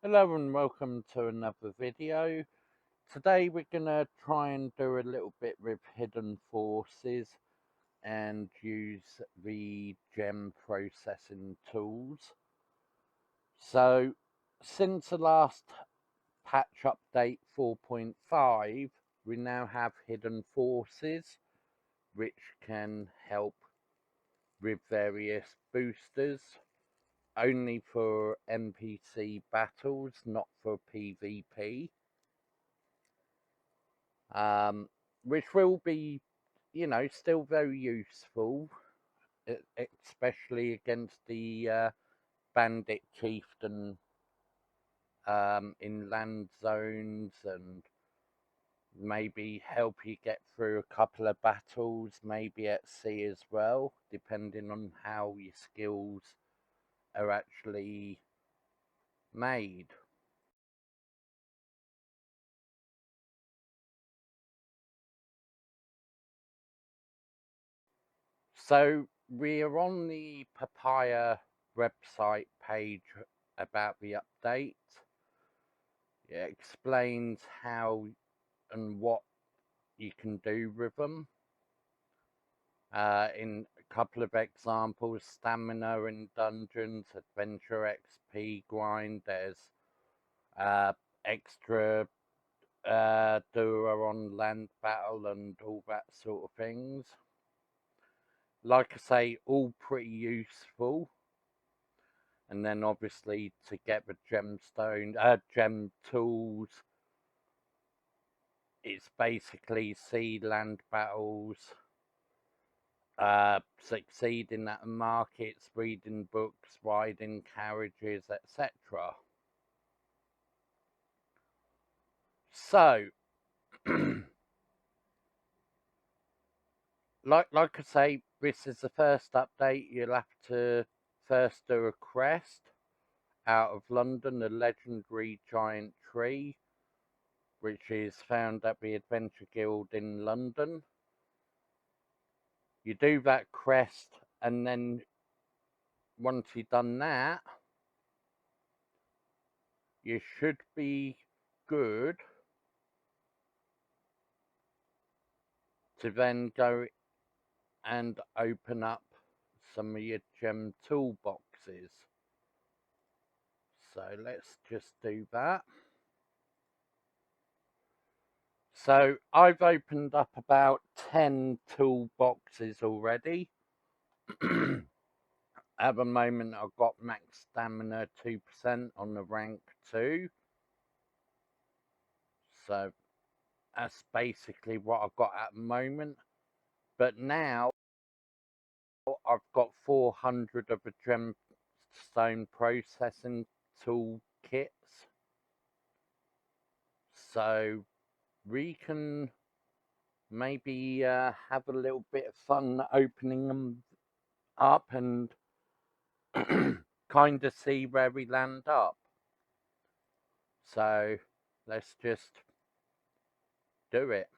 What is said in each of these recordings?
Hello and welcome to another video. Today we're going to try and do a little bit with hidden forces and use the gem processing tools. So since the last patch update 4.5 we now have hidden forces which can help with various boosters. Only for NPC battles, not for PvP. Which will be, still very useful, especially against the bandit chieftain in land zones, and maybe help you get through a couple of battles, maybe at sea as well, depending on how your skills are actually made. So we're on the Papaya website page about the update. It explains how and what you can do with them. In a couple of examples, stamina in dungeons, adventure XP grind, there's extra doer on land battle and all that sort of things. Like I say, all pretty useful. And then obviously to get the gemstone, gem tools, it's basically sea land battles, succeeding at markets, reading books, riding carriages, etc. So, like I say, this is the first update. You'll have to first do a quest out of London, the legendary giant tree, which is found at the Adventure Guild in London. You do that quest, and then once you've done that, you should be good to then go and open up some of your gem toolboxes. So let's just do that. So I've opened up about 10 toolboxes already. At the moment I've got max stamina 2% on the rank 2. So that's basically what I've got at the moment. But now I've got 400 of the gemstone processing tool kits. So we can maybe have a little bit of fun opening them up and kind of see where we land up. So let's just do it.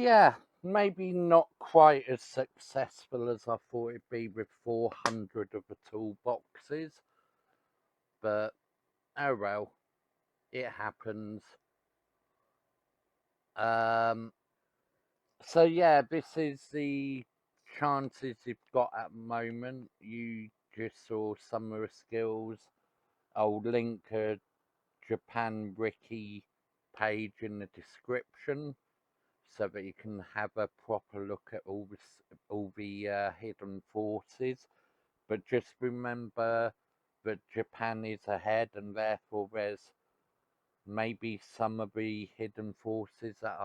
yeah, maybe not quite as successful as I thought it'd be with 400 of the toolboxes, but oh well, it happens. Um, so yeah, this is the chances you've got at the moment. You just saw some of the skills. I'll link a Japan Wiki page in the description so that you can have a proper look at all the hidden forces. But just remember that Japan is ahead, and therefore there's maybe some of the hidden forces that are